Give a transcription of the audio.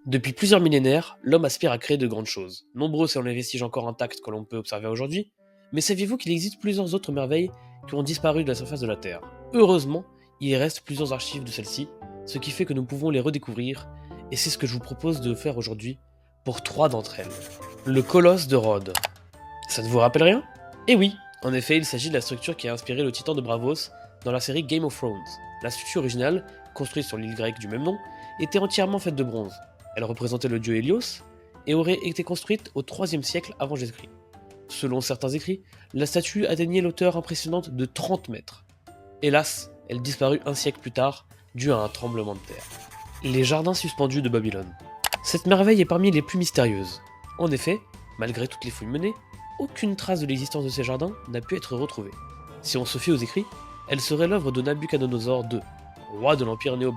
Depuis plusieurs millénaires, l'homme aspire à créer de grandes choses. Nombreux sont les vestiges encore intacts que l'on peut observer aujourd'hui, mais saviez-vous qu'il existe plusieurs autres merveilles qui ont disparu de la surface de la Terre? Heureusement, il reste plusieurs archives de celles-ci, ce qui fait que nous pouvons les redécouvrir, et c'est ce que je vous propose de faire aujourd'hui pour trois d'entre elles. Le colosse de Rhodes. Ça ne vous rappelle rien? Eh oui, en effet, il s'agit de la structure qui a inspiré le titan de Bravos dans la série Game of Thrones. La structure originale, construite sur l'île grecque du même nom, était entièrement faite de bronze. Elle représentait le dieu Hélios et aurait été construite au IIIe siècle avant Jésus-Christ. Selon certains écrits, la statue atteignait l'hauteur impressionnante de 30 mètres. Hélas, elle disparut un siècle plus tard, dû à un tremblement de terre. Les jardins suspendus de Babylone. Cette merveille est parmi les plus mystérieuses. En effet, malgré toutes les fouilles menées, aucune trace de l'existence de ces jardins n'a pu être retrouvée. Si on se fie aux écrits, elle serait l'œuvre de Nabuchodonosor II, roi de l'Empire néo